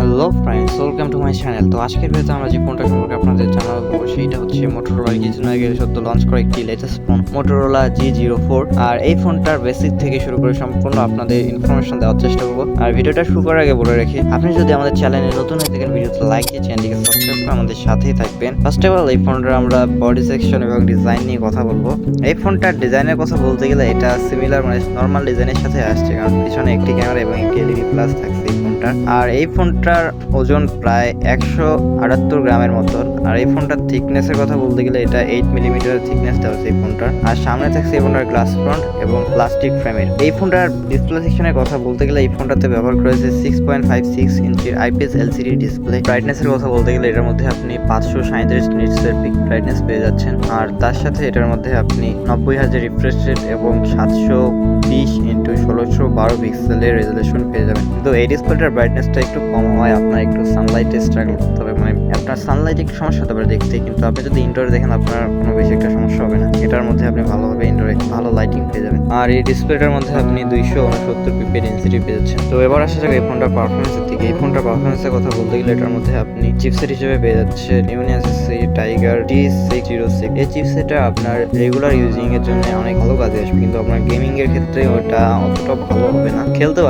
Hello friends, welcome to my channel. তো আজকের ভিডিওতে আমরা যে ফোনটা সম্পর্কে আপনাদের জানাবো সেটা হচ্ছে Motorola কিছুদিন আগে সদ্য লঞ্চ করা একটি লেটেস্ট ফোন Motorola G04। আর এই ফোনটার বেসিক থেকে শুরু করে সম্পূর্ণ আপনাদের ইনফরমেশন দেওয়ার চেষ্টা করবো। আর ভিডিওটা শুরু করার আগে বলে রাখি, আপনি যদি আমাদের চ্যানেলে নতুন হয়ে থাকেন ভিডিওতে লাইক দিয়ে চ্যানেলটিকে সাবস্ক্রাইব করে আমাদের সাথেই থাকবেন। ফার্স্ট অফ অল এই ফোনটার আমরা বডি সেকশন এবং ডিজাইন নিয়ে কথা বলবো। এই ফোনটার ডিজাইনের কথা বলতে গেলে এটা সিমিলার মানে নর্মাল ডিজাইনের সাথে আসছে, কারণ পিছনে একটি ক্যামেরা এবং একটি এলইডি প্লাস থাকছে এই ফোনটার। আর এই ফোনটার ওজন প্রায় 178 গ্রামের মতন। আর এই ফোনটার থিকনেসের কথা বলতে গেলে এটা 8 মিলিমিটার থিকনেস দেওয়া হচ্ছে এই ফোনটার। আর সামনে থাকছে এই ফোনটার গ্লাস ফ্রন্ট এবং প্লাস্টিক ফ্রেমের। এই ফোনটার ডিসপ্লে সেকশনের কথা বলতে গেলে এই ফোনটাতে ব্যবহার করেছে 6.56 ইঞ্চির আইপিএস এলসিডি ডিসপ্লে। ব্রাইটনেসের কথা বলতে গেলে এটার মধ্যে আপনি 537 নিটসের পিক ব্রাইটনেস পেয়ে যাচ্ছেন। আর তার সাথে এটার মধ্যে আপনি 90,000 রিফ্রেশ রেট এবং 720x1612 পিক্সেলের রেজুলেশন পেয়ে যাবেন। তো এই ডিসপ্লেটার ব্রাইটনেসটা একটু কম হয়, আপনার একটু সানলাইটে স্ট্রাগল করতে হবে, মানে আপনার সানলাইটে একটু সমস্যা হতে পারে দেখতে, কিন্তু আপনি যদি ইনডোরে দেখেন আপনার কোনো বেশি একটা সমস্যা হবে না। এটার মধ্যে আপনি ভালোভাবে ইনডোরে ভালো লাইটিং পেয়ে যাবেন। আর এই ডিসপ্লেটার মধ্যে আপনি 269 পিপি ডেনসিটি পেয়ে যাচ্ছেন। তো এবার আসা যাক এই ফোনটার পারফরমেন্সের দিকে। এই ফোনটার পারফরমেন্সের কথা বলতে গেলে এটার মধ্যে আপনি চিপসেট হিসেবে পেয়ে যাচ্ছেন ইউনিভার্সিটি টাইগার T606। এই চিপসেটটা আপনার রেগুলার ইউজিং এর জন্য অনেক ভালো কাজে আসবে, কিন্তু আপনার গেমিং এর ক্ষেত্রে ওটা অতটা ভালো হবে না। খেলতে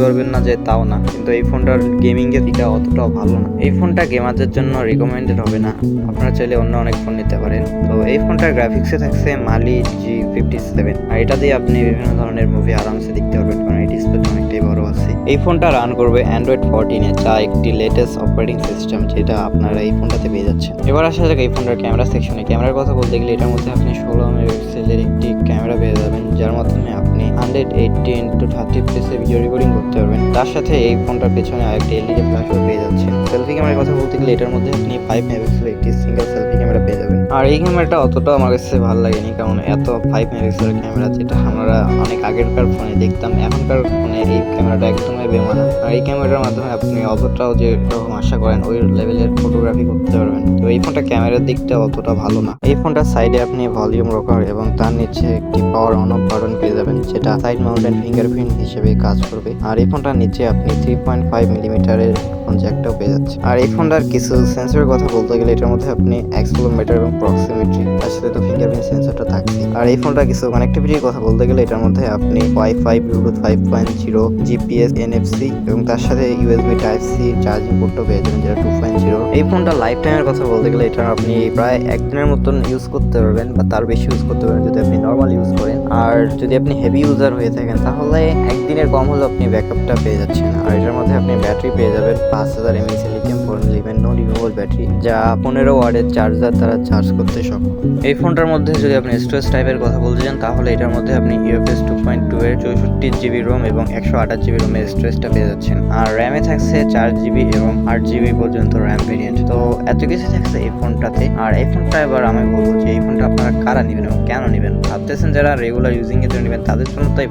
পারবেন না যে তাও না, কিন্তু এই ফোনটার গেমিং এর দিকটা অতটাও ভালো না। এই ফোনটা গেমারদের জন্য রিকমেন্ডেড হবে না, আপনারা চাইলে অন্য অনেক ফোন নিতে পারেন। তো এই ফোনটার গ্রাফিক্সে থাকছে মালি G57, আর এটা দিয়ে আপনি বিভিন্ন ধরনের মুভি আরামসে দেখতে পারবেন, কারণ এই ডিসপ্লেটা অনেকটাই বড় আছে। এই ফোনটা রান করবে Android 14 যা একটি লেটেস্ট অপারেটিং সিস্টেম, যেটা আপনারা এই ফোনটাতে পেয়ে যাচ্ছেন। এবার আসা যাক এই ফোনটার ক্যামেরা সেকশনে। ক্যামেরার কথা বলতে গেলে এটার মধ্যে আপনি 16 মেগাপিক্সেলের একটি ক্যামেরা পেয়ে যাবেন, যার মাধ্যমে আপনি 180x30 ভিডিও রেকর্ডিং করতে পারবেন। তার সাথে এই ফোনটার পেছনে আরেকটি এলইডি ফ্ল্যাশও পেয়ে যাচ্ছেন। সেলফি ক্যামেরার কথা বলতে গেলে এটার মধ্যে আপনি 5 মেগাপিক্সেলের একটি সিঙ্গেল সেলফি ক্যামেরা পেয়ে যাবেন। আর এই ক্যামেরাটা অতটা আমার কাছে ভালো লাগেনি, কারণ এত 5 মেগাপিক্সেলের ক্যামেরা যেটা আমরা অনেক আগেরকার ফোনে দেখতাম, এখনকার ফোনে এই ক্যামেরাটা একদমই বেমানান। আর এই ক্যামেরার মাধ্যমে আপনি অতটাও যে রকম আশা করেন ওই লেভেলের ফটোগ্রাফি করতে পারবেন। তো এই ফোনটা ক্যামেরার দিকটা অতটা ভালো না। এই ফোনটার সাইডে আপনি ভলিউম রকার এবং তার নিচে একটি পাওয়ার অন অফ বাটন পেয়ে যাবেন, যেটা সাইড মাউন্টেড ফিঙ্গারপ্রিন্ট হিসেবে কাজ করবে। আর এই ফোনটার নিচে আপনি 3.5 মিলিমিটারের ফোন জ্যাকটাও পেয়ে যাচ্ছে। আর এই ফোনটার কিছু সেন্সরের কথা বলতে গেলে এটার মধ্যে আপনি অ্যাক্সেলোমিটার এবং প্রক্সিমিটি, তার সাথে তো ফিঙ্গারপ্রিন্ট সেন্সরটা থাকছে। আর এই ফোনটা কিছু কানেক্টিভিটির কথা বলতে গেলে এটার মধ্যে আপনি ওয়াইফাই, ব্লুটুথ 5.0, জিপিএস, এনএফসি এবং তার সাথে ইউএসবি টাইপ সি চার্জিং পোর্টও পেয়ে যাবেন, যেটা 2.0। এই ফোনটা লাইফ টাইমের কথা বলতে গেলে এটা আপনি প্রায় একদিনের মতন ইউজ করতে পারবেন বা তার বেশি ইউজ করতে পারবেন যদি আপনি নর্মাল ইউজ করেন। আর যদি আপনি হেভি ইউজার হয়ে থাকেন তাহলে একদিনের কম হলেও আপনি ব্যাকআপটা পেয়ে যাচ্ছেন। আর এটার মধ্যে আপনি ব্যাটারি পেয়ে যাবেন 5000 mAh lithium polymer non removable battery, যা 15 ওয়াটের চার্জার দ্বারা চার্জ করতে সক্ষম। এই ফোনটার মধ্যে যদি আপনি স্টোরেজ টাইপের কথা বলতে চান তাহলে এটার মধ্যে আপনি UFS 2.2 এর 64GB রোম এবং 128GB রোমের স্টোরেজটা পেয়ে যাচ্ছেন। আর র্যামে থাকছে 4GB এবং 8GB পর্যন্ত র্যাম ভেরিয়েন্ট। তো এত কিছু থাকছে এই ফোনটাতে। আর এই ফোনটা এবার আমি বলবো যে এই ফোনটা আপনারা কারা নেবেন এবং কেন নেবেন। ভাবতেছেন যারা রেগুলার ইউজিং এর জন্য নেবেন তাদের জন্য তো এই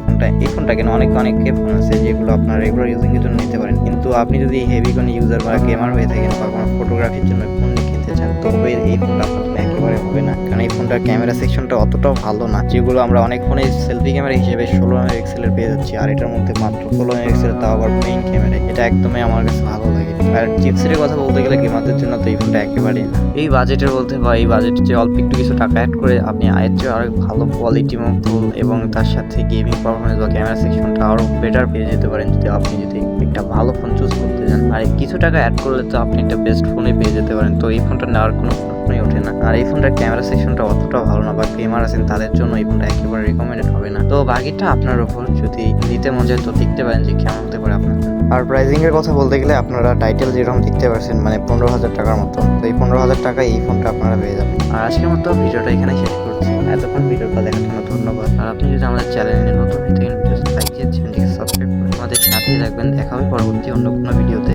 ফোনটা কেন, অনেক ফোন আছে যেগুলো আপনারা রেগুলার ইউজিং এর জন্য নিতে পারেন, কিন্তু আপনি যদি হেভি কোনো ইউজার বা গেমার হয়ে থাকেন বা কোনো ফটোগ্রাফির জন্য ফোন কিনতে চান তবে এই ফোনটা আপনার জন্য একেবারে হবে না, কারণ এই ফোনটার ক্যামেরা সেকশনটা অতটাও ভালো না। যেগুলো আমরা অনেক ফোনে সেলফি ক্যামেরা হিসেবে 16 মেগাপিক্সেলের পেয়ে যাচ্ছি, আর এটার মধ্যে মাত্র 16 মেগাপিক্সেল, তাও আবার মেইন ক্যামেরা। এটা একদমই আমার কাছে ভালো লাগে। আর চিপসেটের কথা বলতে গেলে গেমারদের জন্য তো এই ফোনটা একেবারেই না। এই বাজেটের বলতে বা এই বাজেটের যে অল্প একটু কিছু টাকা অ্যাড করে আপনি আয়ের চেয়ে আরো ভালো কোয়ালিটি ফুল এবং তার সাথে গেমিং পারফরমেন্স বা ক্যামেরা সেকশনটা আরো বেটার পেয়ে যেতে পারেন যদি আপনি একটা ভালো ফোন চুজ করতে চান। আর কিছু টাকা অ্যাড করলে তো আপনি একটা বেস্ট ফোনে পেয়ে যেতে পারেন। তো এই ফোনটা নেওয়ার কোনো প্রশ্নই ওঠে না। আর এই ফোনটার ক্যামেরা সেকশনটা অতটা ভালো না, বা গেমার আছেন তাদের জন্য এই ফোনটা একেবারে রিকমেন্ডেড হবে না। তো বাকিটা আপনার উপর, যদি নিতে মন যায় তো দেখতে পারেন যে কেমন হতে পারে আপনার জন্য। আর প্রাইসিং এর কথা বলতে গেলে আপনারা টাইটেল যেরকম দেখতে পাচ্ছেন মানে 15,000 টাকার মতো, তো এই 15,000 টাকায় এই ফোনটা আপনারা পেয়ে যাবেন। আর আজকের মতো ভিডিওটা এখানে শেষ করছি। এতক্ষণ ভিডিওটা দেখার জন্য ধন্যবাদ। আর আপনি যদি আমাদের চ্যানেলে নতুন হয়ে থাকেন ভিডিওতে লাইক দিয়ে চ্যানেলটিকে সাবস্ক্রাইব করে আমাদের সাথেই থাকবেন। দেখা হবে পরবর্তী অন্য কোনো ভিডিওতে।